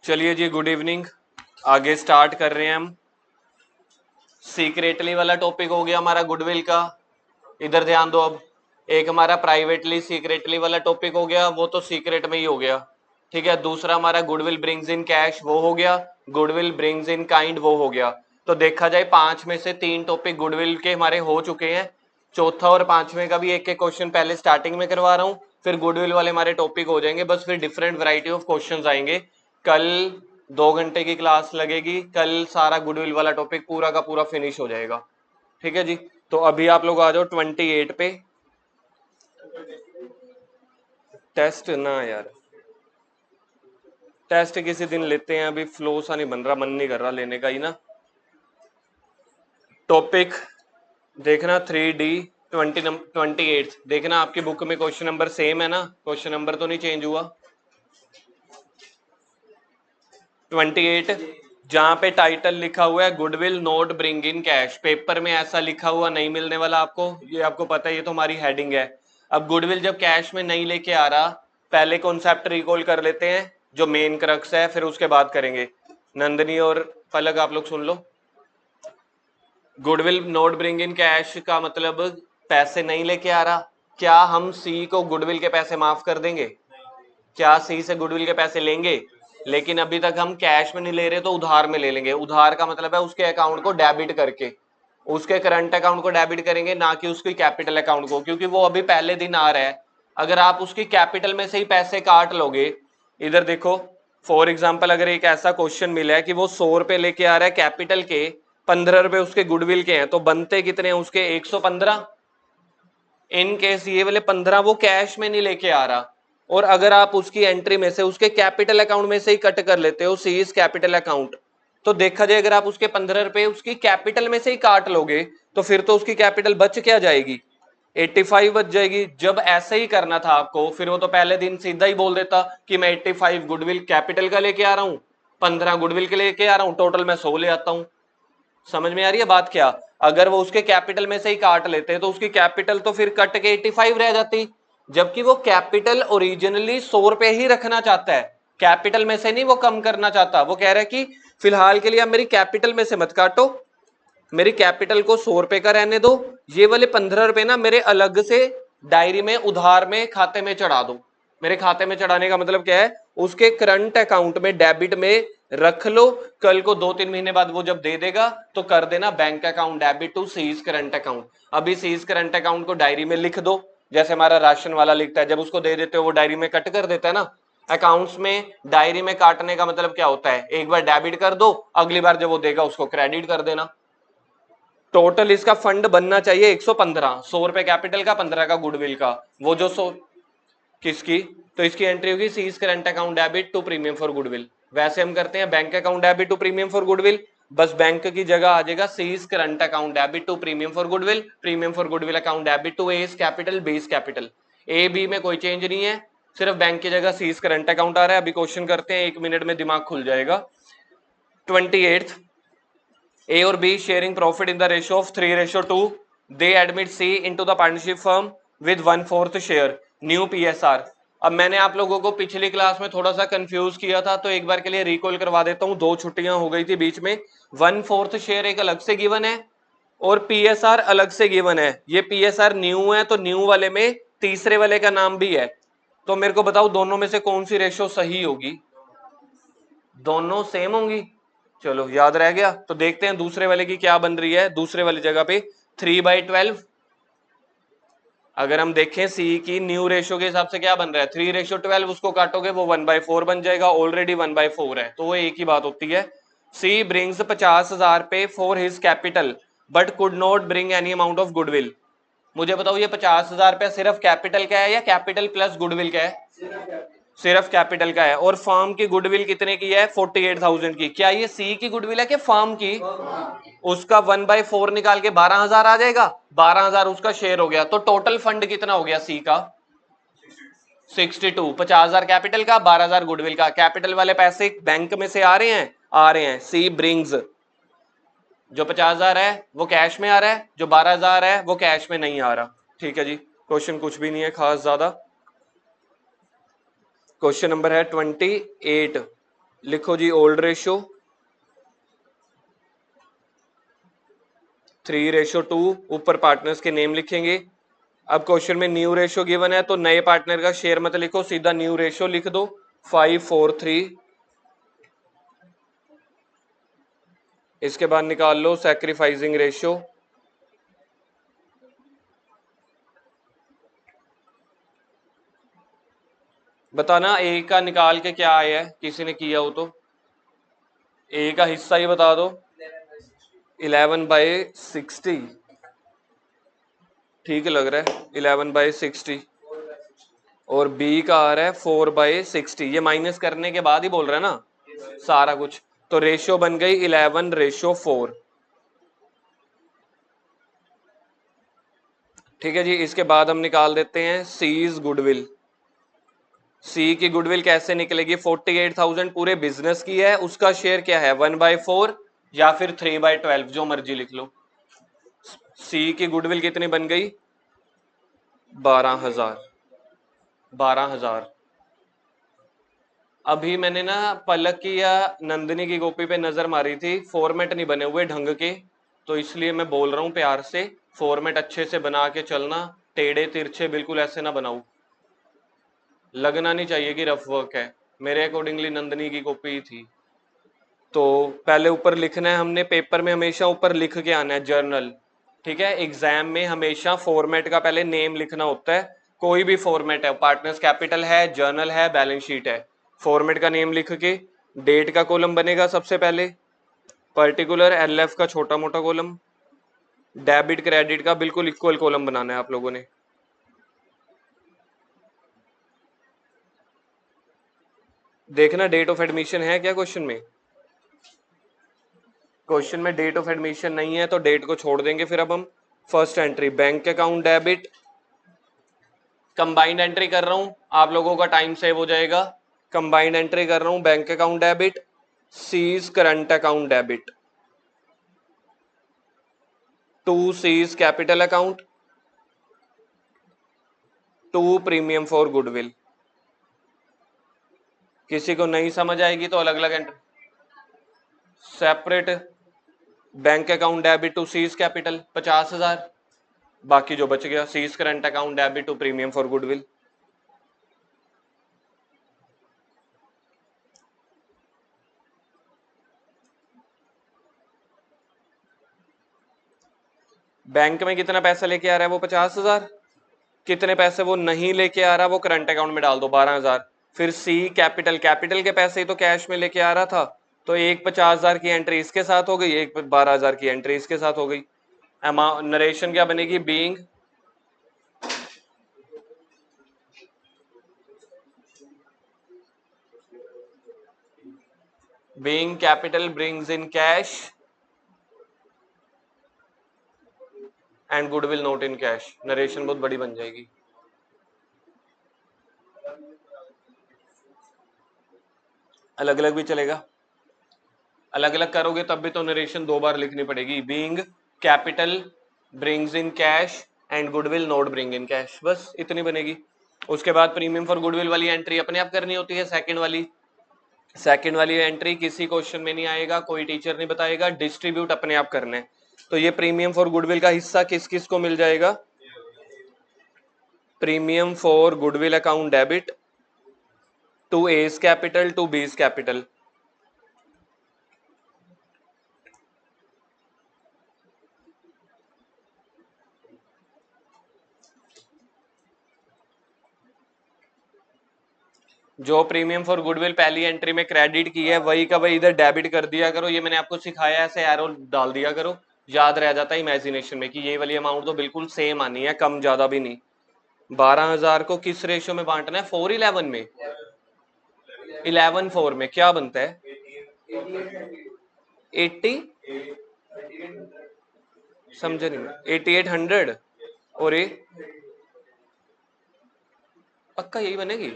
चलिए जी, good evening. आगे start कर रहे हैं हम। सीक्रेटली वाला टॉपिक हो गया हमारा गुडविल का। इधर ध्यान दो। अब एक हमारा प्राइवेटली सीक्रेटली वाला टॉपिक हो गया, वो तो सीक्रेट में ही हो गया। ठीक है। दूसरा हमारा गुडविल ब्रिंग्स इन कैश, वो हो गया। गुडविल ब्रिंग्स इन काइंड, वो हो गया। तो देखा जाए 5 में से 3 टॉपिक गुडविल के हमारे हो चुके हैं। चौथा और 5वें का भी एक एक क्वेश्चन पहले स्टार्टिंग में करवा रहा हूँ, फिर गुडविल वाले हमारे टॉपिक हो जाएंगे। बस फिर डिफरेंट वैरायटी ऑफ क्वेश्चंस आएंगे। कल 2 घंटे की क्लास लगेगी। कल सारा गुडविल वाला टॉपिक पूरा का पूरा फिनिश हो जाएगा। ठीक है जी। तो अभी आप लोग आ जाओ 28 पे। टेस्ट ना यार, टेस्ट किसी दिन लेते हैं, अभी फ्लो सा नहीं बन रहा, मन नहीं कर रहा लेने का ही ना। टॉपिक देखना 3D 28 देखना। आपकी बुक में क्वेश्चन नंबर सेम है ना, क्वेश्चन नंबर तो नहीं चेंज हुआ। 28 जहां पे टाइटल लिखा हुआ है goodwill not bring in cash, paper में ऐसा लिखा हुआ नहीं मिलने वाला आपको, ये आपको पता है, ये तो हमारी हेडिंग है। अब गुडविल जब कैश में नहीं लेके आ रहा, पहले कॉन्सेप्ट रिकॉल कर लेते हैं जो मेन क्रक्स है, फिर उसके बाद करेंगे। नंदनी और पलक आप लोग सुन लो। Goodwill not bring in cash का मतलब पैसे नहीं लेके आ रहा। क्या हम सी को गुडविल के पैसे माफ कर देंगे? क्या सी से गुडविल के पैसे लेंगे? लेकिन अभी तक हम कैश में नहीं ले रहे, तो उधार में ले लेंगे। उधार का मतलब है उसके अकाउंट को डेबिट करके, उसके करंट अकाउंट को डेबिट करेंगे, ना कि उसकी कैपिटल अकाउंट को, क्योंकि वो अभी पहले दिन आ रहा है। अगर आप उसकी कैपिटल में से ही पैसे काट लोगे, इधर देखो फॉर एग्जाम्पल, अगर एक ऐसा क्वेश्चन मिला है कि वो 100 रुपए लेके आ रहा है कैपिटल के, 15 रुपए उसके गुडविल के हैं, तो बनते कितने हैं उसके? 115। इन केस ये वाले 15 वो कैश में नहीं लेके आ रहा, और अगर आप उसकी एंट्री में से उसके कैपिटल अकाउंट में से ही कट कर लेते हो, सी इज कैपिटल अकाउंट, तो देखा जाए अगर आप उसके 15 रुपए उसकी कैपिटल में से ही काट लोगे, तो फिर तो उसकी कैपिटल बच क्या जाएगी? 85 बच जाएगी। जब ऐसे ही करना था आपको, फिर वो तो पहले दिन सीधा ही बोल देता कि मैं 85 गुडविल कैपिटल का लेके आ रहा हूँ, 15 गुडविल के लेके आ रहा हूँ, टोटल मैं 100 ले आता हूँ। समझ में आ रही है बात? क्या अगर वो उसके कैपिटल में से ही काट लेते तो उसकी कैपिटल तो फिर कट के 85 रह जाती, जबकि वो कैपिटल ओरिजिनली 100 रुपए ही रखना चाहता है, कैपिटल में से नहीं वो कम करना चाहता। वो कह रहा है कि फिलहाल के लिए आप मेरी कैपिटल में से मत काटो, मेरी कैपिटल को 100 रुपए का रहने दो, ये वाले 15 रुपए ना मेरे अलग से डायरी में उधार में खाते में चढ़ा दो। मेरे खाते में चढ़ाने का मतलब क्या है? उसके करंट अकाउंट में डेबिट में रख लो, कल को 2-3 महीने बाद वो जब दे देगा तो कर देना bank account debit to C's current account. अभी सीज करंट अकाउंट को डायरी में लिख दो, जैसे हमारा राशन वाला लिखता है, जब उसको दे देते हो वो डायरी में कट कर देता है ना। अकाउंट्स में डायरी में काटने का मतलब क्या होता है? एक बार डेबिट कर दो, अगली बार जब वो देगा उसको क्रेडिट कर देना। टोटल इसका फंड बनना चाहिए 115, 100 रुपए कैपिटल का, 15 का गुडविल का। वो जो 100 किसकी, तो इसकी एंट्री होगी C's current account debit to premium for goodwill. वैसे हम करते हैं bank account debit to premium for goodwill, बस बैंक की जगह आ जाएगा C's current account debit to premium for goodwill, premium for goodwill account debit to A's capital B's capital. A B में कोई चेंज नहीं है, सिर्फ बैंक की जगह सीज करंट अकाउंट आ रहा है। अभी क्वेश्चन करते हैं, 1 मिनट में दिमाग खुल जाएगा। 28 A or B sharing profit in the ratio of 3:2. They admit C into the partnership firm with 1/4 share. New PSR. अब मैंने आप लोगों को पिछली क्लास में थोड़ा सा कंफ्यूज किया था, तो एक बार के लिए रिकॉल करवा देता हूं। 2 छुट्टियां हो गई थी बीच में। 1/4 शेयर एक अलग से गिवन है और PSR अलग से गिवन है। ये PSR न्यू है, तो न्यू वाले में तीसरे वाले का नाम भी है। तो मेरे को बताओ दोनों में से कौन सी रेशो सही होगी? दोनों सेम होंगी। चलो याद रह गया। तो देखते हैं दूसरे वाले की क्या बन रही है। दूसरे वाली जगह पे 3/12, अगर हम देखें सी की न्यू रेशो के हिसाब से क्या बन रहा है? 3:12, उसको काटोगे वो 1/4 बन जाएगा, ऑलरेडी 1/4 है, तो वो एक ही बात होती है। सी ब्रिंग्स 50,000 पे for his capital but could not bring any amount of goodwill. मुझे बताओ ये 50,000 रुपया सिर्फ कैपिटल का है या कैपिटल प्लस गुडविल का है? सिर्फ कैपिटल का है। और फर्म की गुडविल कितने की है? 48,000 की। क्या ये सी की गुडविल है कि फर्म की? उसका 1/4 निकाल के 12,000 आ जाएगा, 12,000 उसका शेयर हो गया। तो टोटल फंड कितना हो गया सी का? 62। 50,000 कैपिटल का, 12,000 गुडविल का। कैपिटल वाले पैसे बैंक में से आ रहे हैं? आ रहे हैं। सी ब्रिंग्स, जो 50,000 है वो कैश में आ रहा है, जो 12,000 है वो कैश में नहीं आ रहा। ठीक है जी, क्वेश्चन कुछ भी नहीं है खास ज्यादा। क्वेश्चन नंबर है 28। लिखो जी ओल्ड रेशो 3:2, ऊपर पार्टनर्स के नेम लिखेंगे। अब क्वेश्चन में न्यू रेशो गिवन है तो नए पार्टनर का शेयर मत लिखो, सीधा न्यू रेशो लिख दो 5:4:3। इसके बाद निकाल लो सैक्रिफाइसिंग रेशियो। बताना ए का निकाल के क्या आया है, किसी ने किया हो तो ए का हिस्सा ही बता दो। 11/60 ठीक लग रहा है, 11/60। और बी का आ रहा है 4/60। ये माइनस करने के बाद ही बोल रहा है ना सारा कुछ। तो रेशियो बन गई 11:4। ठीक है जी। इसके बाद हम निकाल देते हैं सीज गुडविल। सी की गुडविल कैसे निकलेगी? 48,000 पूरे बिजनेस की है, उसका शेयर क्या है 1/4 या फिर 3/12, जो मर्जी लिख लो। सी की गुडविल कितनी बन गई? 12,000। 12,000। अभी मैंने ना पलक की या नंदिनी की कॉपी पे नजर मारी थी, फॉर्मेट नहीं बने हुए ढंग के, तो इसलिए मैं बोल रहा हूँ प्यार से फॉर्मेट अच्छे से बना के चलना, टेढ़े तिरछे बिल्कुल ऐसे ना बनाऊं, लगना नहीं चाहिए कि रफ वर्क है। मेरे अकॉर्डिंगली नंदिनी की कॉपी थी। तो पहले ऊपर लिखना है हमने, पेपर में हमेशा ऊपर लिख के आना है जर्नल। ठीक है, एग्जाम में हमेशा फॉर्मेट का पहले नेम लिखना होता है, कोई भी फॉर्मेट है, पार्टनर्स कैपिटल है, जर्नल है, बैलेंस शीट है, फॉर्मेट का नेम लिख के डेट का कॉलम बनेगा सबसे पहले, पर्टिकुलर एलएफ का छोटा मोटा कॉलम, डेबिट क्रेडिट का बिल्कुल इक्वल कॉलम बनाना है आप लोगों ने। देखना डेट ऑफ एडमिशन है क्या क्वेश्चन में? क्वेश्चन में डेट ऑफ एडमिशन नहीं है तो डेट को छोड़ देंगे। फिर अब हम first entry bank account debit, combined entry कर रहा हूं, आप लोगों का टाइम सेव हो जाएगा। कंबाइंड एंट्री कर रहा हूं, bank account debit, C's current account debit, to C's capital account, to premium for goodwill. किसी को नहीं समझ आएगी तो अलग अलग entry. Separate bank account debit to C's capital 50,000, बाकी जो बच गया C's current account debit to premium for goodwill. Bank में कितना पैसा लेके आ रहा है वो 50,000, कितने पैसे वो नहीं लेके आ रहा वो करंट अकाउंट में डाल दो 12,000। फिर सी कैपिटल, कैपिटल के पैसे ही तो कैश में लेके आ रहा था, तो एक 50,000 की एंट्री इसके साथ हो गई, एक 12,000 की एंट्री इसके साथ हो गई। अमाउंट नरेशन क्या बनेगी? Being being capital brings in cash and goodwill not in cash. Narration बहुत बड़ी बन जाएगी। अलग अलग भी चलेगा, अलग अलग करोगे तब भी तो नरेशन 2 बार लिखनी पड़ेगी। Being capital brings in cash and goodwill not bring in cash, बस इतनी बनेगी। उसके बाद प्रीमियम फॉर गुडविल वाली एंट्री अपने आप करनी होती है, सेकंड वाली एंट्री किसी क्वेश्चन में नहीं आएगा, कोई टीचर नहीं बताएगा, डिस्ट्रीब्यूट अपने आप करने। तो ये प्रीमियम फॉर गुडविल का हिस्सा किस किस को मिल जाएगा? Premium for goodwill account debit to A's capital to B's capital. जो प्रीमियम फॉर गुडविल पहली एंट्री में क्रेडिट की है वही का वही इधर डेबिट कर दिया करो। ये मैंने आपको सिखाया, ऐसे एरो डाल दिया करो, याद रह जाता है इमेजिनेशन में कि ये वाली अमाउंट तो बिल्कुल सेम आनी है, कम ज्यादा भी नहीं। 12,000 को किस रेशियो में बांटना है? 4:11 में, 11:4 में क्या बनता है? 80, समझे नहीं? 8800 और ये पक्का यही बनेगी।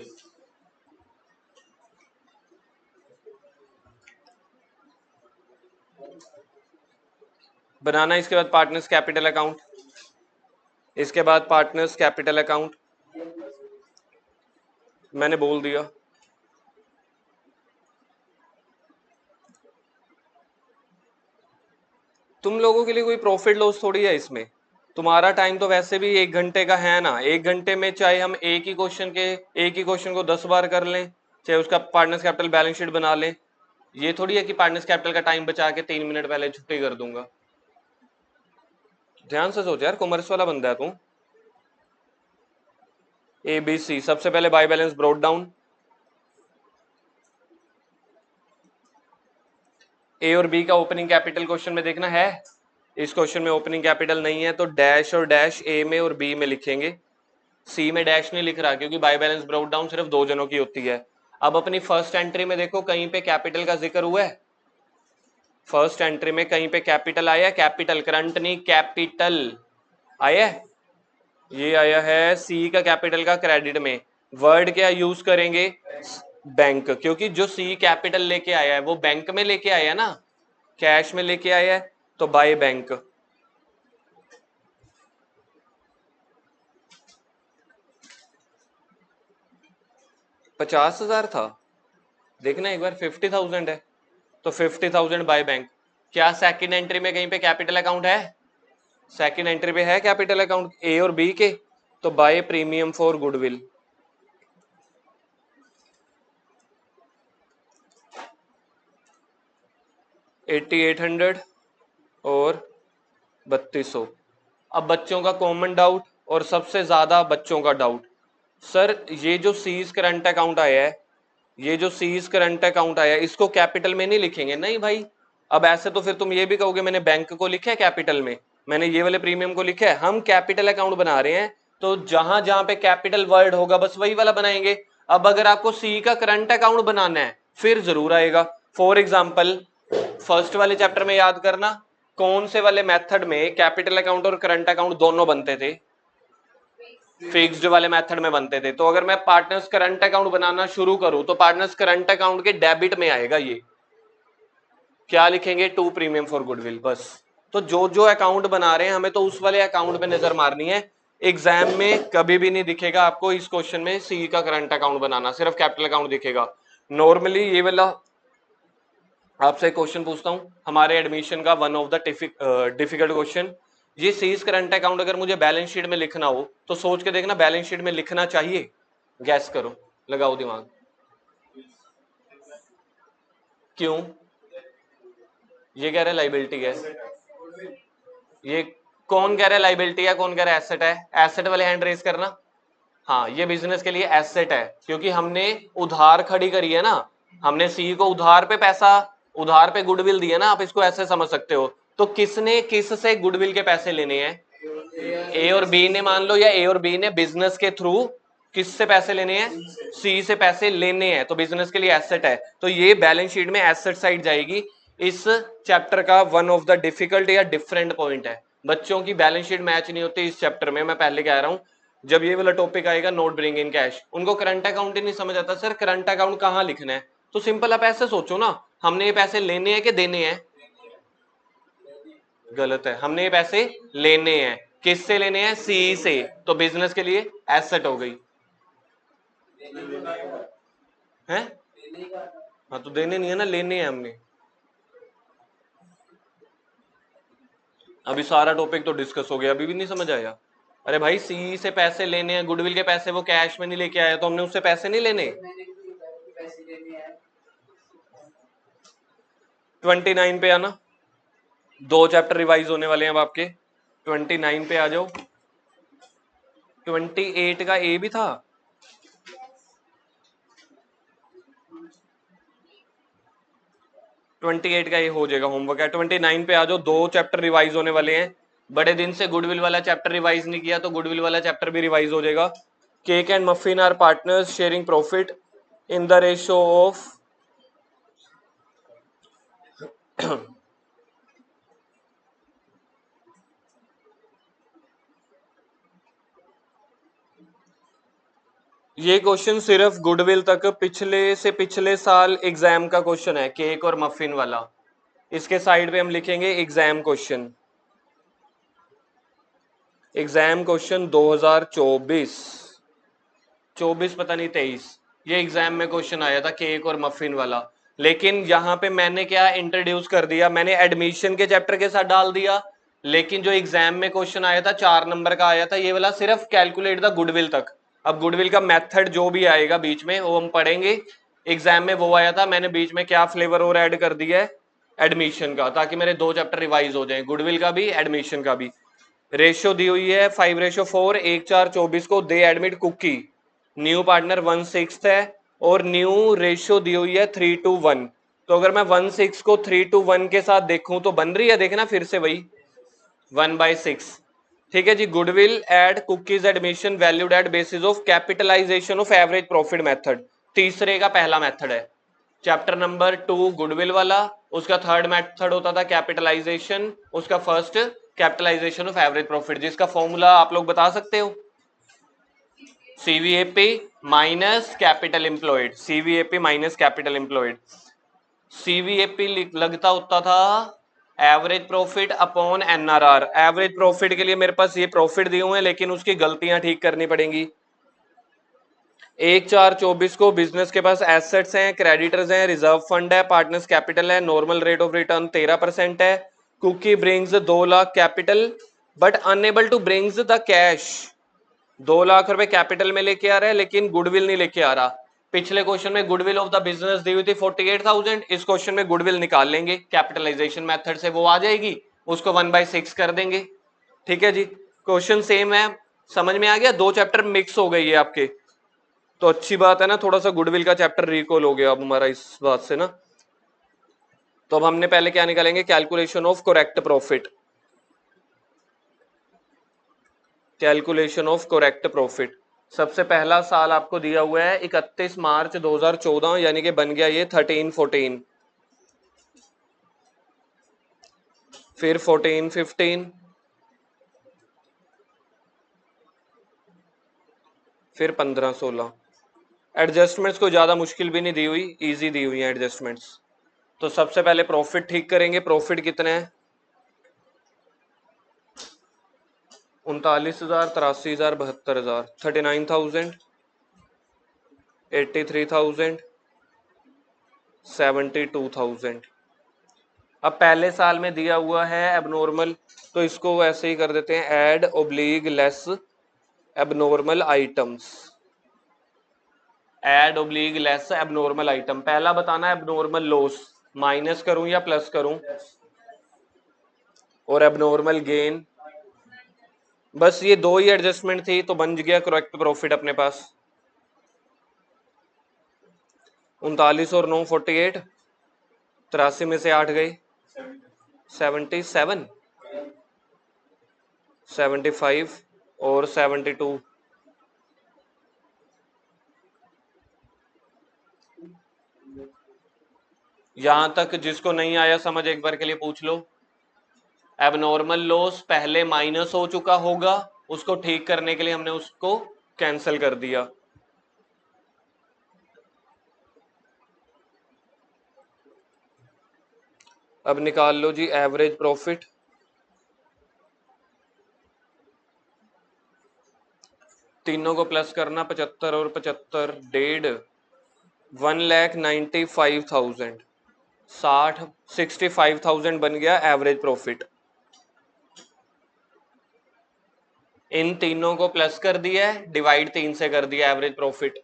बनाना इसके बाद पार्टनर्स कैपिटल अकाउंट, इसके बाद पार्टनर्स कैपिटल अकाउंट मैंने बोल दिया। तुम लोगों के लिए कोई प्रॉफिट लॉस थोड़ी है इसमें। तुम्हारा टाइम तो वैसे भी 1 घंटे का है ना, 1 घंटे में चाहे हम एक ही क्वेश्चन को 10 बार कर लें, चाहे उसका पार्टनर्स कैपिटल बैलेंस शीट बना लें। ये थोड़ी है कि पार्टनर्स कैपिटल का टाइम बचा के 3 मिनट पहले छुट्टी कर दूंगा। ध्यान से सोच यार, कॉमर्स वाला बंदा है तू। ABC, सबसे पहले बाय बैलेंस ब्रोट डाउन। ए और बी का ओपनिंग कैपिटल क्वेश्चन में देखना है। इस क्वेश्चन में ओपनिंग कैपिटल नहीं है तो डैश और डैश ए में और बी में लिखेंगे। सी में डैश नहीं लिख रहा क्योंकि बाय बैलेंस ब्रोट डाउन सिर्फ 2 जनों की होती है। अब अपनी फर्स्ट एंट्री में देखो कहीं पे कैपिटल का जिक्र हुआ है। फर्स्ट एंट्री में कहीं पे कैपिटल आया, कैपिटल, करंट नहीं, कैपिटल आया। ये आया है सी का कैपिटल का क्रेडिट में। वर्ड क्या यूज करेंगे? बैंक, क्योंकि जो सी कैपिटल लेके आया है वो बैंक में लेके आया है ना, कैश में लेके आया है, तो बाय बैंक। $50,000 था, देखना एक बार, 50,000 है तो 50,000 बाय बैंक। क्या सेकंड एंट्री में कहीं पे कैपिटल अकाउंट है? सेकंड एंट्री पे है कैपिटल अकाउंट ए और बी के, तो बाय प्रीमियम फॉर गुडविल। $8,800 और 3,200। अब बच्चों का कॉमन डाउट और सबसे ज्यादा बच्चों का डाउट, सर ये जो सीज करंट अकाउंट आया है, ये जो सीज करंट अकाउंट आया है इसको कैपिटल में नहीं लिखेंगे। नहीं भाई, अब ऐसे तो फिर तुम ये भी कहोगे मैंने बैंक को लिखा है कैपिटल में, मैंने ये वाले प्रीमियम को लिखा है। हम कैपिटल अकाउंट बना रहे हैं तो जहां जहां पे कैपिटल वर्ड होगा बस वही वाला बनाएंगे। अब अगर आपको सी का करंट अकाउंट बनाना है फिर जरूर आएगा। फॉर एग्जाम्पल फर्स्ट वाले चैप्टर में याद करना, कौन से वाले मेथड में कैपिटल अकाउंट और करंट अकाउंट दोनों बनते थे? फिक्स्ड वाले मेथड में बनते थे। तो अगर मैं पार्टनर्स करंट अकाउंट बनाना शुरू करूं तो पार्टनर्स करंट अकाउंट के डेबिट में आएगा ये, क्या लिखेंगे? टू प्रीमियम फॉर गुडविल, बस। तो जो जो अकाउंट बना रहे हैं हमें तो उस वाले अकाउंट पे नजर मारनी है। एग्जाम में कभी भी नहीं दिखेगा आपको इस क्वेश्चन में सी का करंट अकाउंट बनाना, सिर्फ कैपिटल अकाउंट दिखेगा। नॉर्मली ये वाला आपसे क्वेश्चन पूछता हूं, हमारे एडमिशन का one of the difficult question, ये सीज करंट अकाउंट अगर मुझे बैलेंस शीट में लिखना हो तो सोच के देखना बैलेंस शीट में लिखना चाहिए? गैस करो, लगाओ दिमाग। क्यों? ये कह रहा है लाइबिलिटी है, ये कौन कह रहा है लाइबिलिटी है, कौन कह रहा है एसेट है? एसेट वाले हैंड रेज करना। हाँ, ये बिजनेस के लिए एसेट है क्योंकि हमने उधार खड़ी करी है ना, हमने सी को उधार पे पैसा, उधार पे गुडविल दिया ना, आप इसको ऐसे समझ सकते हो। तो किसने किस से गुडविल के पैसे लेने हैं? ए और बी ने, मान लो, या ए और बी ने बिजनेस के थ्रू किससे पैसे लेने हैं? सी से पैसे लेने हैं, तो बिजनेस के लिए एसेट है, तो ये बैलेंस शीट में एसेट साइड जाएगी। इस चैप्टर का वन ऑफ द डिफिकल्ट या डिफरेंट पॉइंट है, बच्चों की बैलेंस शीट मैच नहीं होती इस चैप्टर में। मैं पहले कह रहा हूं, जब ये वाला टॉपिक आएगा नोट ब्रिंग इन कैश, उनको करंट अकाउंट ही नहीं समझ आता, सर करंट अकाउंट कहाँ लिखना है? तो सिंपल आप ऐसे सोचो ना, हमने ये पैसे लेने हैं कि देने हैं? गलत है, हमने ये पैसे लेने हैं। किससे लेने हैं? सी से, तो बिजनेस के लिए एसेट हो गई है। हाँ तो देने नहीं है ना, लेने हैं हमने। अभी सारा टॉपिक तो डिस्कस हो गया, अभी भी नहीं समझ आया? अरे भाई, सी से पैसे लेने हैं, गुडविल के पैसे वो कैश में नहीं लेके आया तो हमने उससे पैसे नहीं लेने। 29 पे आना, 2 चैप्टर रिवाइज होने वाले हैं अब आपके। 29 पे आ जाओ। 28 का ए भी था, 28 का ये हो जाएगा होमवर्क है। 29 पे आ जाओ, 2 चैप्टर रिवाइज होने वाले हैं। बड़े दिन से गुडविल वाला चैप्टर रिवाइज नहीं किया तो गुडविल वाला चैप्टर भी रिवाइज हो जाएगा। Cake and muffin are partners sharing profit in the ratio of ये क्वेश्चन सिर्फ गुडविल तक पिछले से पिछले साल एग्जाम का क्वेश्चन है, केक और मफिन वाला। इसके साइड पे हम लिखेंगे एग्जाम क्वेश्चन, एग्जाम क्वेश्चन 2024, 24 पता नहीं 23, ये एग्जाम में क्वेश्चन आया था केक और मफिन वाला। लेकिन यहाँ पे मैंने क्या इंट्रोड्यूस कर दिया, मैंने एडमिशन के चैप्टर के साथ डाल दिया, लेकिन जो एग्जाम में क्वेश्चन आया था 4 नंबर का आया था ये वाला सिर्फ कैलकुलेट द गुडविल तक। अब गुडविल का मेथड जो भी आएगा बीच में वो हम पढ़ेंगे, एग्जाम में वो आया था, मैंने बीच में क्या फ्लेवर और ऐड कर दिया है एडमिशन का, ताकि मेरे 2 चैप्टर रिवाइज हो जाए, गुडविल का भी एडमिशन का भी। रेशियो दी हुई है 5:4, 1/4 को they admit Cookie, new partner 1/6 है, और न्यू रेशियो दी हुई है 3:1। तो अगर मैं 1/6 को 3:1 के साथ देखूं तो बन रही है, देखना फिर से वही 1/6। ठीक है जी। Goodwill add cookies admission valued at basis of capitalisation of average profit method, तीसरे का पहला मेथड है। चैप्टर नंबर 2 गुडविल वाला, उसका थर्ड मेथड होता था कैपिटलाइजेशन, उसका first capitalisation of average profit, जिसका फॉर्मूला आप लोग बता सकते हो, CVAP minus capital employed, CVAP minus capital employed. CVAP लगता होता था average profit upon NRR. Average profit के लिए मेरे पास ये प्रॉफिट दिए हुए हैं, लेकिन उसकी गलतियां ठीक करनी पड़ेंगी। 1/4/24 को बिजनेस के पास एसेट्स हैं, क्रेडिटर्स हैं, रिजर्व फंड है, पार्टनर्स कैपिटल है, नॉर्मल रेट ऑफ रिटर्न 13% है। Cookie brings 2 lakh capital but unable to brings the cash. 2 lakh रुपए कैपिटल में लेके आ रहा है लेकिन गुडविल नहीं लेके आ रहा। पिछले क्वेश्चन में गुडविल ऑफ द बिजनेस दी हुई थी 48,000, इस क्वेश्चन में गुडविल निकाल लेंगे कैपिटलाइजेशन मेथड से, वो आ जाएगी, उसको 1/6 कर देंगे। ठीक है जी, क्वेश्चन सेम है, समझ में आ गया। 2 चैप्टर मिक्स हो गई है आपके, तो अच्छी बात है ना, थोड़ा सा गुडविल का चैप्टर रिकॉल हो गया अब हमारा इस बात से ना। तो अब हमने पहले क्या निकालेंगे, calculation of correct profit, calculation of correct profit. सबसे पहला साल आपको दिया हुआ है 31 मार्च 2014, यानी कि बन गया ये 13-14, फिर 14-15, फिर 15-16। एडजस्टमेंट्स को ज्यादा मुश्किल भी नहीं दी हुई, इजी दी हुई है एडजस्टमेंट्स। तो सबसे पहले प्रॉफिट ठीक करेंगे, प्रॉफिट कितने हैं, 39,000, 83,000, 72,000, 39,000, 83,000, 72,000। अब पहले साल में दिया हुआ है एबनॉर्मल, तो इसको ऐसे ही कर देते हैं, ऐड ओब्लिग लेस एबनॉर्मल आइटम्स, ऐड ओब्लिग लेस एबनॉर्मल आइटम। पहला बताना है एबनॉर्मल लॉस, माइनस करूं या प्लस करूं, और एबनॉर्मल गेन। बस ये 2 ही एडजस्टमेंट थी तो बन गया करेक्ट प्रॉफिट अपने पास। 39 और 9 48, 83 में से 8 गए 77, 75 और 72। यहां तक जिसको नहीं आया समझ एक बार के लिए पूछ लो। एबनॉर्मल लॉस पहले माइनस हो चुका होगा, उसको ठीक करने के लिए हमने उसको कैंसिल कर दिया। अब निकाल लो जी एवरेज प्रॉफिट। तीनों को प्लस करना, 75 और 75, 1.5, 1,95,000, 65,000 बन गया एवरेज प्रॉफिट। इन तीनों को प्लस कर दिया है, डिवाइड 3 से कर दिया एवरेज प्रॉफिट।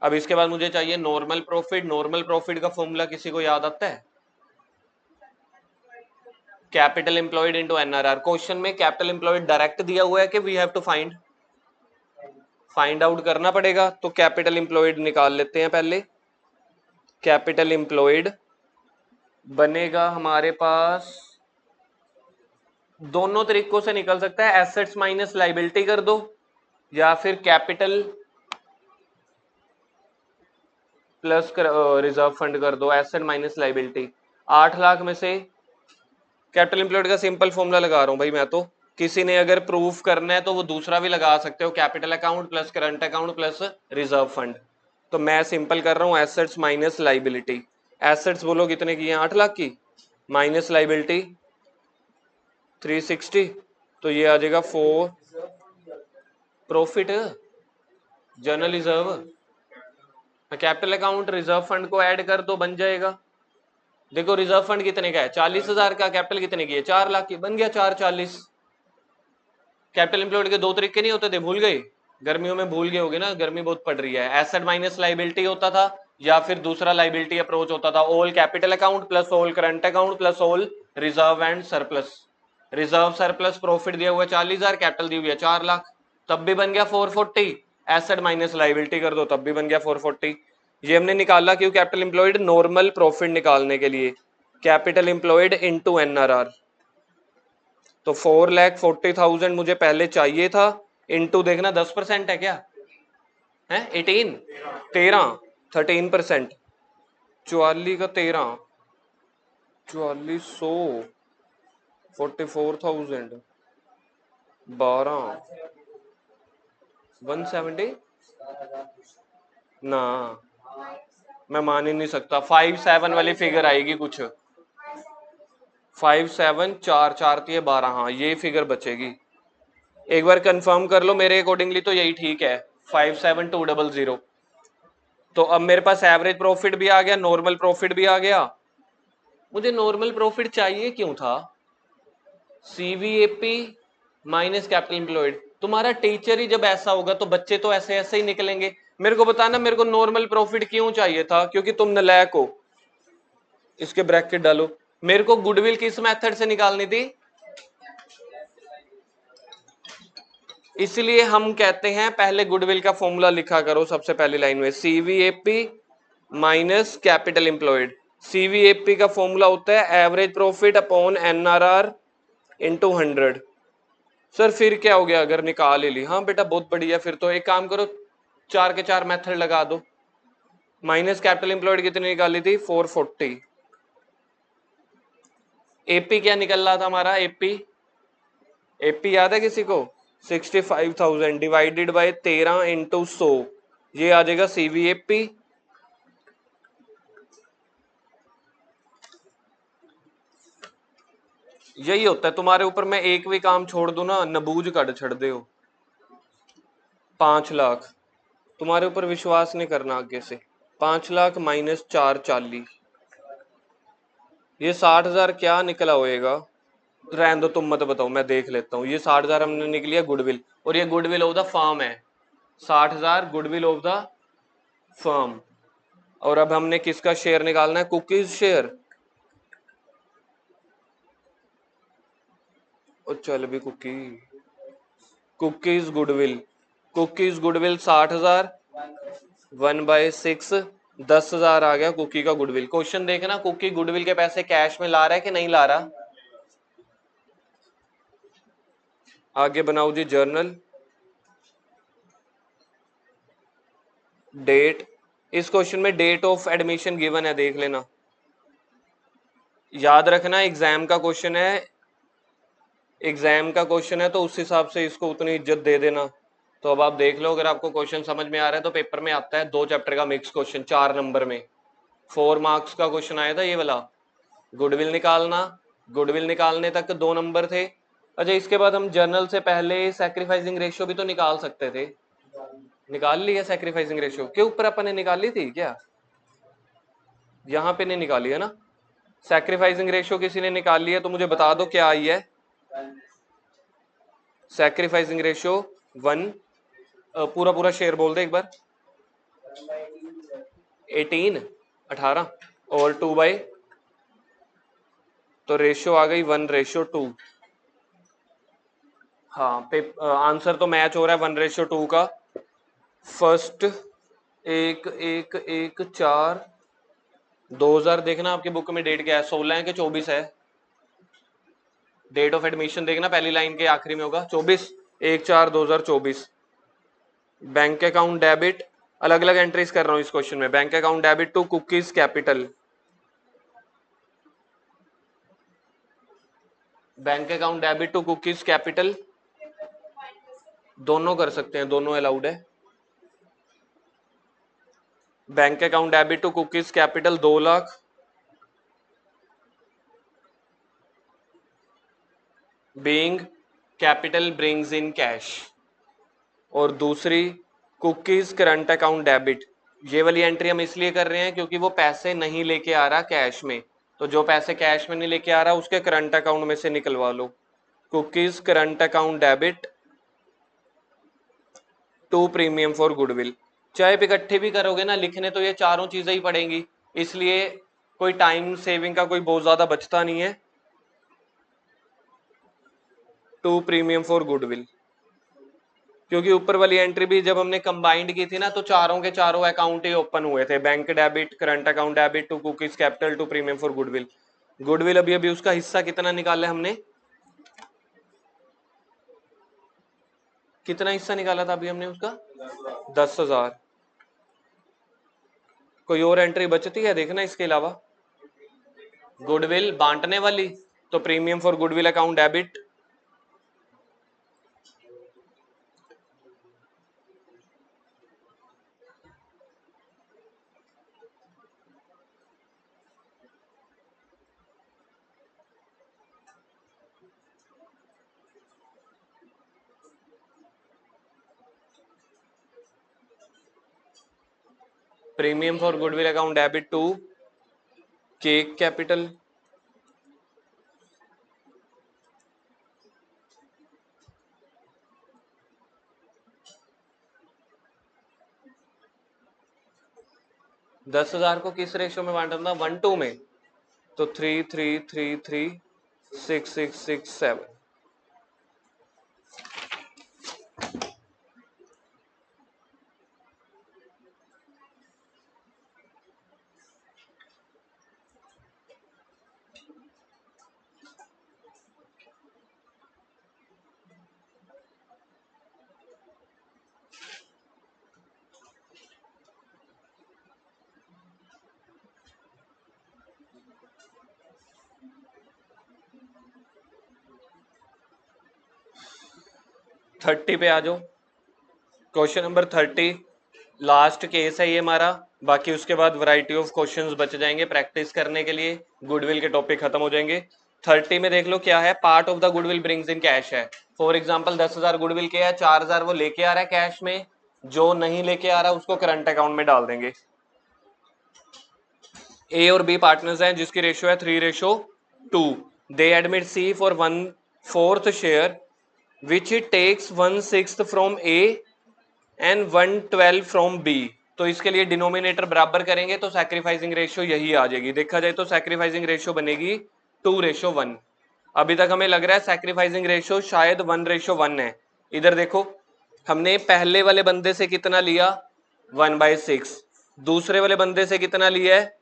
अब इसके बाद मुझे चाहिए नॉर्मल प्रॉफिट। नॉर्मल प्रॉफिट का फॉर्मूला किसी को याद आता है, capital employed into NRR. Question में कैपिटल एम्प्लॉयड डायरेक्ट दिया हुआ है कि we have to find out करना पड़ेगा, तो कैपिटल एम्प्लॉयड निकाल लेते हैं पहले। कैपिटल एम्प्लॉयड बनेगा हमारे पास, दोनों तरीकों से निकल सकता है, एसेट्स माइनस लाइबिलिटी कर दो या फिर कैपिटल प्लस रिजर्व फंड कर दो, एसेट माइनस लाइबिलिटी। 8 लाख में से कैपिटल एम्प्लॉयड का सिंपल फॉर्मूला लगा रहा हूं भाई मैं, तो किसी ने अगर प्रूफ करना है तो वो दूसरा भी लगा सकते हो, capital account plus current account plus reserve fund. तो मैं सिंपल कर रहा हूं, एसेट्स माइनस लाइबिलिटी। एसेट्स बोलो कितने की है, 8 लाख की, माइनस लाइबिलिटी 360, तो ये आ जाएगा 4 profit, journal reserve capital account reserve fund को ऐड कर दो, बन जाएगा। देखो रिजर्व फंड कितने का है, 40,000 का, कैपिटल कितने की है, 4 लाख की, बन गया 440। कैपिटल एम्प्लॉयड के दो तरीके नहीं होते थे, भूल गए? गर्मियों में भूल गए होगे ना, गर्मी बहुत पड़ रही है। एसेट माइनस लाइबिलिटी होता था, या फिर दूसरा लाइबिलिटी अप्रोच होता था, all capital account plus all current account plus all reserve and surplus. Reserve surplus profit दिया हुआ 40,000, कैपिटल दी हुई है 4 लाख, तब भी बन गया 440। एसेट माइनस लाइबिलिटी कर दो तब भी बन गया 440। ये हमने निकाला क्यों? कैपिटल एम्प्लॉयड नॉर्मल प्रॉफिट निकालने के लिए, कैपिटल एम्प्लॉयड इनटू एनआरआर। तो 4,40,000 मुझे पहले चाहिए था, इनटू देखना 10% है क्या है, 18 13 13%, 44 का 13, 4400, 44,000, 12, 170 ना, मैं मान ही नहीं सकता। 57 वाली फिगर आएगी कुछ, 5 7 4 4 थी 12, हाँ ये फिगर बचेगी। एक बार कंफर्म कर लो, मेरे अकॉर्डिंगली तो यही ठीक है, 57200। तो अब मेरे पास एवरेज प्रॉफिट भी आ गया, नॉर्मल प्रॉफिट भी आ गया। मुझे नॉर्मल प्रॉफिट चाहिए क्यों था? सीवीएपी माइनस कैपिटल एम्प्लॉयड। तुम्हारा टीचर ही जब ऐसा होगा तो बच्चे तो ऐसे ऐसे ही निकलेंगे। मेरे को बताना, मेरे को नॉर्मल प्रॉफिट क्यों चाहिए था? क्योंकि तुम नलायक हो। इसके ब्रैकेट डालो। मेरे को गुडविल किस मेथड से निकालनी थी? इसलिए हम कहते हैं पहले गुडविल का फॉर्मूला लिखा करो सबसे पहली लाइन में, सीवीएपी माइनस कैपिटल एम्प्लॉयड। सीवीएपी का फॉर्मूला होता है average profit upon NRR into 100। Sir फिर क्या हो गया अगर निकाल ही ली? हाँ बेटा बहुत बढ़िया, फिर तो एक काम करो, 4 के 4 मेथड लगा दो। माइनस कैपिटल एम्प्लॉयड कितनी निकाली थी? 440। एपी क्या निकल रहा था हमारा? एपी एपी याद है किसी को? 65,000 डिवाइडेड बाय 13 इंटू 100, ये आ जाएगा सीवीएपी। यही होता है तुम्हारे ऊपर, मैं एक भी काम छोड़ दूं ना, नबूज कट छड़ दे हो। 5 लाख, तुम्हारे ऊपर विश्वास नहीं करना आगे से। 5 लाख माइनस 440, ये 60,000 क्या निकला होएगा? रहने दो, तुम मत बताओ, मैं देख लेता हूँ। ये 60,000 हमने निकली है गुडविल, और ये गुडविल ऑफ द फर्म है। 60,000 गुडविल ऑफ द फर्म। और अब हमने किसका शेयर निकालना है? Cookie's share. और चल भी Cookie, Cookie's goodwill, Cookie's goodwill 60,000, 1/6, 10,000 आ गया कुकी का गुडविल। क्वेश्चन देखना, कुकी गुडविल के पैसे कैश में ला रहा है कि नहीं ला रहा? आगे बनाओ जी जर्नल। डेट, इस क्वेश्चन में डेट ऑफ एडमिशन गिवन है, देख लेना। याद रखना एग्जाम का क्वेश्चन है, एग्जाम का क्वेश्चन है तो उस हिसाब से इसको उतनी इज्जत दे देना। तो अब आप देख लो, अगर आपको क्वेश्चन समझ में आ रहा है तो पेपर में आता है 2 चैप्टर का मिक्स क्वेश्चन 4 नंबर में, 4 मार्क्स का क्वेश्चन आया था ये वाला। गुडविल निकालना, गुडविल निकालने तक 2 नंबर थे। अच्छा इसके बाद हम जर्नल से पहले सैक्रिफाइसिंग रेशियो भी तो निकाल सकते थे। निकाल ली है सैक्रिफाइसिंग रेशियो के ऊपर अपन ने निकाली थी क्या? यहाँ पे नहीं निकाली है ना। सैक्रिफाइसिंग रेशियो किसी ने निकाल ली है तो मुझे बता दो क्या आई है। सैक्रिफाइसिंग रेशियो 1, पूरा पूरा शेयर बोल दे एक बार। 18, 18 और 2/, तो रेशियो आ गई 1:2। हाँ आंसर तो मैच हो रहा है 1:2 का। फर्स्ट 1/1/4, 2000 देखना आपकी बुक में डेट क्या है, 16 है कि 24 है? डेट ऑफ एडमिशन देखना, पहली लाइन के आखिरी में होगा 24, 1/4/2024। बैंक अकाउंट डेबिट, अलग अलग एंट्रीज कर रहा हूँ इस क्वेश्चन में। Bank account debit to Cookie's capital, bank account debit to Cookie's capital, दोनों कर सकते हैं, दोनों अलाउड है। Bank account debit to Cookie's capital 2 lakh, being capital brings in cash. और दूसरी कुकीज करंट अकाउंट डेबिट, ये वाली एंट्री हम इसलिए कर रहे हैं क्योंकि वो पैसे नहीं लेके आ रहा कैश में, तो जो पैसे कैश में नहीं लेके आ रहा उसके करंट अकाउंट में से निकलवा लो। Cookies current account debit to premium for goodwill. चाहे आप इकट्ठे भी करोगे ना, लिखने तो ये चारों चीजें ही पड़ेंगी, इसलिए कोई टाइम सेविंग का कोई बहुत ज्यादा बचता नहीं है। टू प्रीमियम फॉर गुडविल, क्योंकि ऊपर वाली एंट्री भी जब हमने कंबाइंड की थी ना तो चारों के चारों अकाउंट ही ओपन हुए थे, bank debit, current account debit to Cookie's capital to premium for goodwill. Goodwill अभी अभी उसका हिस्सा कितना निकाला हमने, कितना हिस्सा निकाला था अभी हमने उसका? 10,000। कोई और एंट्री बचती है देखना इसके अलावा? गुडविल बांटने वाली, तो premium for goodwill account debit, premium for goodwill account debit to cake capital, दस हजार को किस रेशो में बांटा था? 1:2 में, तो 3,3,3,3,6,6,6,7। थर्टी पे आ जाओ। क्वेश्चन नंबर 30 लास्ट केस है ये हमारा, बाकी उसके बाद वैरायटी ऑफ क्वेश्चंस बच जाएंगे प्रैक्टिस करने के लिए, गुडविल के टॉपिक खत्म हो जाएंगे। 30 में देख लो क्या है, part of the goodwill brings in cash है। फॉर एग्जांपल 10,000 गुडविल के है, 4,000 वो लेके आ रहा है कैश में, जो नहीं लेके आ रहा उसको करंट अकाउंट में डाल देंगे। ए और बी पार्टनर्स हैं जिसकी रेशियो है 3:2। They admit C for 1/4 share which it takes 1/6 from A and 1/12 from B. तो इसके लिए डिनोमिनेटर बराबर करेंगे तो सैक्रिफाइसिंग रेशियो यही आ जाएगी। देखा जाए तो सैक्रिफाइसिंग रेशियो बनेगी 2:1। अभी तक हमें लग रहा है सैक्रिफाइसिंग रेशियो शायद 1:1 है। इधर देखो, हमने पहले वाले बंदे से कितना लिया? 1/6। दूसरे वाले बंदे से कितना लिया है?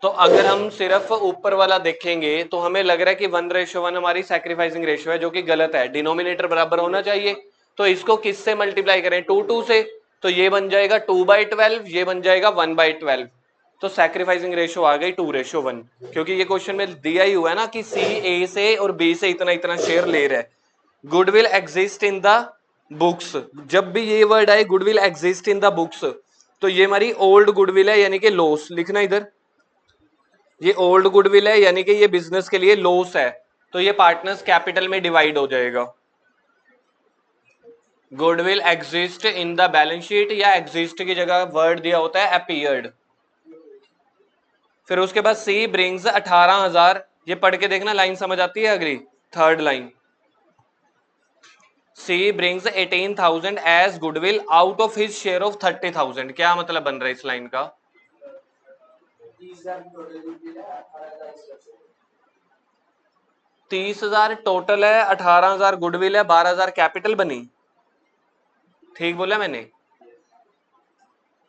तो अगर हम सिर्फ ऊपर वाला देखेंगे तो हमें लग रहा है कि 1:1 हमारी सैक्रिफाइसिंग रेशियो है, जो कि गलत है। डिनोमिनेटर बराबर होना चाहिए, तो इसको किससे मल्टीप्लाई करें? 2 से, तो ये बन जाएगा 2/12, ये बन जाएगा 1/12। तो सैक्रिफाइसिंग रेशियो आ गई 2:1, क्योंकि ये क्वेश्चन में दिया ही हुआ है ना कि सी ए से और बी से इतना इतना शेयर ले रहा है। Goodwill exist in the books, जब भी ये वर्ड आए goodwill exist in the books, तो ये हमारी ओल्ड गुडविल है, यानी कि लॉस लिखना इधर। ये ओल्ड गुडविल है यानी कि ये बिजनेस के लिए लॉस है, तो ये पार्टनर्स कैपिटल में डिवाइड हो जाएगा। Goodwill exist in the balance sheet, या एग्जिस्ट की जगह वर्ड दिया होता है अपीयर्ड। फिर उसके बाद सी ब्रिंग्स 18,000, ये पढ़ के देखना लाइन समझ आती है अगली, third line. C brings 18,000 as goodwill out of his share of 30,000। क्या मतलब बन रहा है इस लाइन का? 30,000 टोटल है, 18,000 गुडविल है, 12,000 कैपिटल बनी। ठीक बोला मैंने?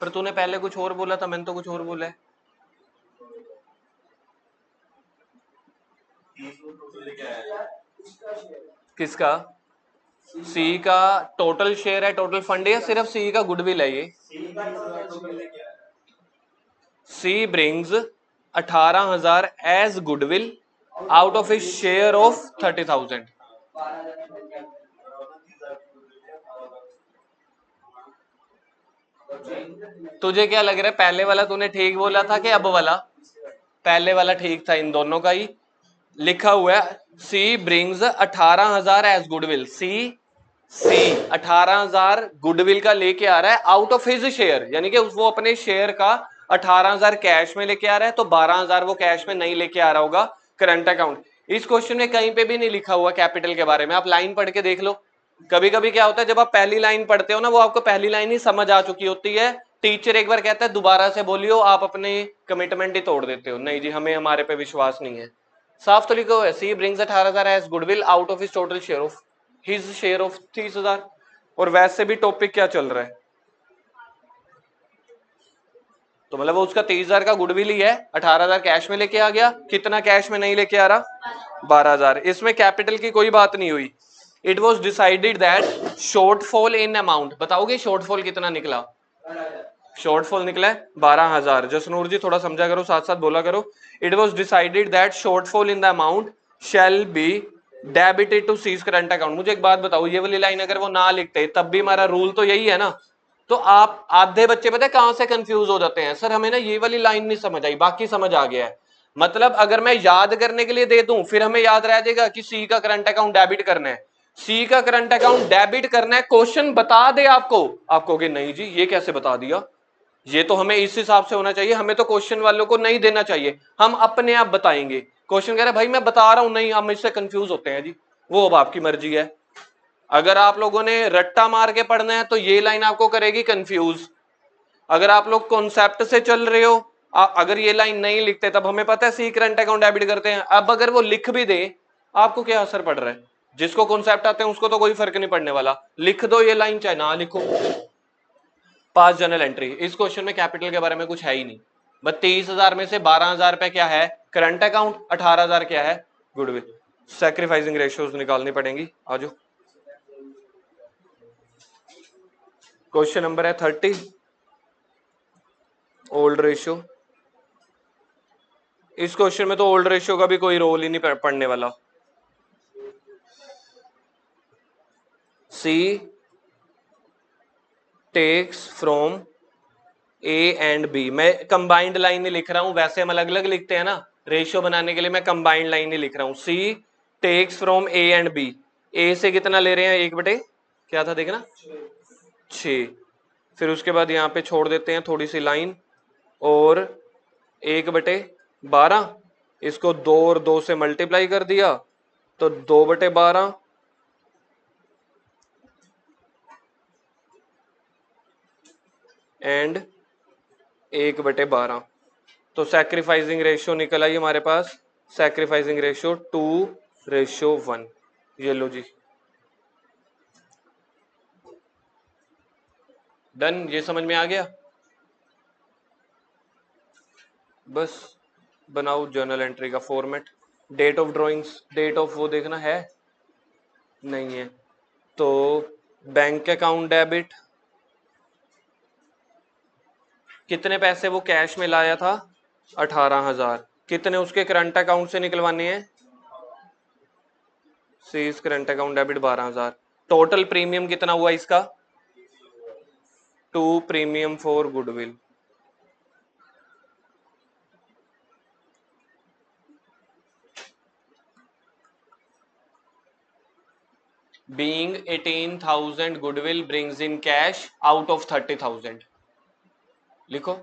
पर तूने पहले कुछ और बोला था, मैंने तो कुछ और बोला है। किसका? सी का टोटल शेयर है, टोटल फंड है, या सिर्फ सी का गुडविल है? ये C brings 18,000 as goodwill out of his share of 30,000। तुझे क्या लग रहा है, पहले वाला तूने ठीक बोला था कि अब वाला? पहले वाला ठीक था, इन दोनों का ही लिखा हुआ है। सी ब्रिंग्स 18,000 एज गुडविल, सी सी 18,000 गुडविल का लेके आ रहा है आउट ऑफ हिज शेयर, यानी कि वो अपने शेयर का 18,000 कैश में लेके आ रहा है, तो 12,000 वो कैश में नहीं लेके आ रहा होगा करंट अकाउंट। इस क्वेश्चन में कहीं पे भी नहीं लिखा हुआ कैपिटल के बारे में, आप लाइन पढ़ के देख लो। कभी कभी क्या होता है, जब आप पहली लाइन पढ़ते हो ना, वो आपको पहली लाइन ही समझ आ चुकी होती है, टीचर एक बार कहता है दोबारा से बोलियो, आप अपने कमिटमेंट ही तोड़ देते हो, नहीं जी हमें हमारे पे विश्वास नहीं है। साफ तो लिखो है, C brings 18,000 as goodwill out of his total share of his share of 30,000। और वैसे भी टॉपिक क्या चल रहा है, तो मतलब वो उसका 30,000 का गुडविल ही है, 18,000 कैश में लेके आ गया, कितना कैश में नहीं लेके आ रहा, 12,000। इसमें कैपिटल की कोई बात नहीं हुई। It was decided that shortfall in amount, बताओगे शॉर्टफॉल कितना निकला, शॉर्टफॉल निकला है 12,000। जसनूर जी थोड़ा समझा करो, साथ साथ बोला करो। It was decided that shortfall in the amount shall be debited to C's current account. मुझे एक बात बताओ, ये वाली लाइन अगर वो ना लिखते तब भी हमारा रूल तो यही है ना। तो आप आधे बच्चे पता है कहां से कंफ्यूज हो जाते हैं, सर हमें ना ये वाली लाइन नहीं समझ आई, बाकी समझ आ गया है। मतलब अगर मैं याद करने के लिए दे दूं, फिर हमें याद रह जाएगा कि सी का करंट अकाउंट डेबिट करना है, सी का करंट अकाउंट डेबिट करना है, क्वेश्चन बता दे आपको, आप कहोगे नहीं जी ये कैसे बता दिया, ये तो हमें इस हिसाब से होना चाहिए, हमें तो क्वेश्चन वालों को नहीं देना चाहिए, हम अपने आप बताएंगे। क्वेश्चन कह रहे भाई मैं बता रहा हूं, नहीं हम इससे कंफ्यूज होते हैं जी, वो अब आपकी मर्जी है। अगर आप लोगों ने रट्टा मार के पढ़ना है तो ये लाइन आपको करेगी कंफ्यूज। अगर आप लोग कॉन्सेप्ट से चल रहे हो, अगर ये लाइन नहीं लिखते तब हमें पता है सी करंट अकाउंट डेबिट करते हैं, अब अगर वो लिख भी दे आपको क्या असर पड़ रहा है, जिसको कॉन्सेप्ट आते हैं उसको तो कोई फर्क नहीं पड़ने वाला, लिख दो ये लाइन चाहे ना लिखो। पास जर्नल एंट्री, इस क्वेश्चन में कैपिटल के बारे में कुछ है ही नहीं, बस 30,000 में से 12,000 रुपए क्या है करंट अकाउंट, 18,000 क्या है गुडविल। सैक्रिफाइसिंग रेशियोज निकालनी पड़ेंगी, आजो। क्वेश्चन नंबर है 30, ओल्ड रेशियो। इस क्वेश्चन में तो ओल्ड रेशियो का भी कोई रोल ही नहीं पड़ने वाला। C takes from A and B, मैं कंबाइंड लाइन नहीं लिख रहा हूं, वैसे हम अलग अलग लिखते हैं ना, रेशियो बनाने के लिए मैं कंबाइंड लाइन नहीं लिख रहा हूं। C takes from A and B, A से कितना ले रहे हैं, 1/, क्या था देखना, 6। फिर उसके बाद यहाँ पे छोड़ देते हैं थोड़ी सी लाइन, और 1/12, इसको 2 और 2 से मल्टीप्लाई कर दिया तो 2/12 एंड 1/12। तो सैक्रिफाइसिंग रेशियो निकल आई हमारे पास, सैक्रिफाइसिंग रेशियो 2:1। ये लो जी, डन, ये समझ में आ गया। बस बनाओ जर्नल एंट्री का format. Date of drawings, date of वो देखना है, नहीं है तो बैंक अकाउंट डेबिट, कितने पैसे वो कैश में लाया था, 18,000, कितने उसके करंट अकाउंट से निकलवाने हैं, C's current account debit 12,000। Total premium कितना हुआ इसका, 2 premium for goodwill. Being 18,000 goodwill brings in cash out of 30,000, लिखो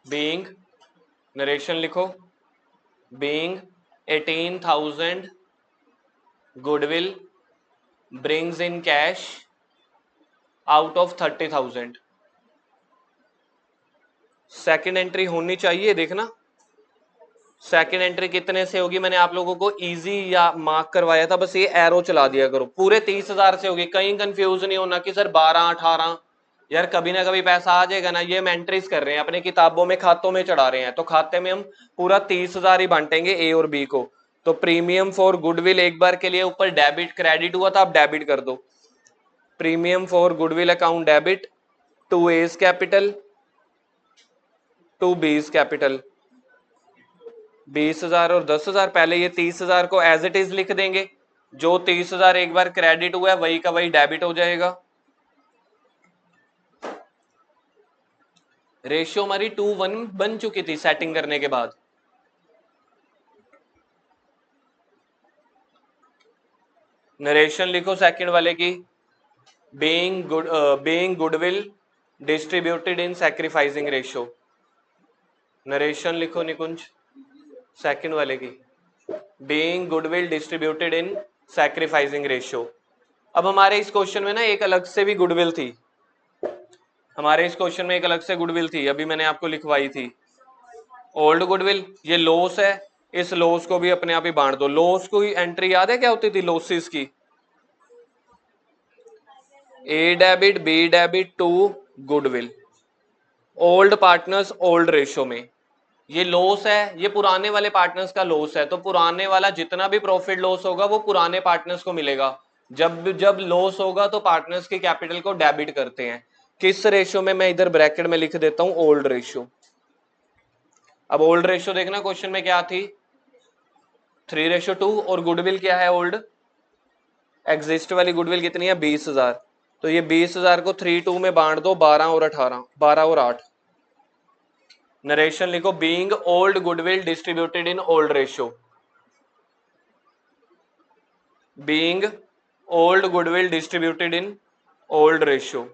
being, नरेशन लिखो, being 18,000 goodwill brings in cash out of 30,000। Second entry होनी चाहिए, देखना सेकेंड एंट्री कितने से होगी, मैंने आप लोगों को इजी या मार्क करवाया था, बस ये एरो चला दिया करो, पूरे 30,000 से होगी, कहीं कंफ्यूज नहीं होना कि सर 12, 18, यार कभी ना कभी पैसा आ जाएगा ना, ये हम एंट्रीज कर रहे हैं अपनी किताबों में, खातों में चढ़ा रहे हैं, तो खाते में हम पूरा 30,000 ही बांटेंगे ए और बी को। तो प्रीमियम फॉर गुडविल एक बार के लिए ऊपर डेबिट क्रेडिट हुआ था, आप डेबिट कर दो, premium for goodwill account debit to A's capital to B's capital, 20,000 और 10,000, पहले ये 30,000 को एज इट इज लिख देंगे, जो 30,000 एक बार क्रेडिट हुआ है वही का वही डेबिट हो जाएगा। रेशियो हमारी 2:1 बन चुकी थी सेटिंग करने के बाद। नरेशन लिखो सेकंड वाले की, being goodwill distributed in sacrificing ratio. Narration लिखो निकुंज सेकंड वाले की, being goodwill distributed in sacrificing ratio. अब हमारे इस क्वेश्चन में ना एक अलग से भी गुडविल थी, हमारे इस क्वेश्चन में एक अलग से गुडविल थी, अभी मैंने आपको लिखवाई थी ओल्ड गुडविल. ये लॉस है, इस लॉस को भी अपने आप ही बांट दो. लॉस को एंट्री याद है क्या होती थी लॉसेस की? A debit B debit to goodwill, old partners old ratio में. ये लॉस है, ये पुराने वाले पार्टनर्स का लॉस है, तो पुराने वाला जितना भी प्रॉफिट लॉस होगा वो पुराने पार्टनर्स को मिलेगा. जब जब लॉस होगा तो पार्टनर्स की कैपिटल को डेबिट करते हैं. किस रेशो में? मैं इधर ब्रैकेट में लिख देता हूं ओल्ड रेशो. अब ओल्ड रेशो देखना क्वेश्चन में क्या थी, 3:2. और गुडविल क्या है ओल्ड? एग्जिस्ट वाली गुडविल कितनी है? 20,000. तो ये 20,000 को 3:2 में बांट दो, 12 और 18, 12 और 8. नरेशन लिखो, being old goodwill distributed in old ratio. Being old goodwill distributed in old ratio.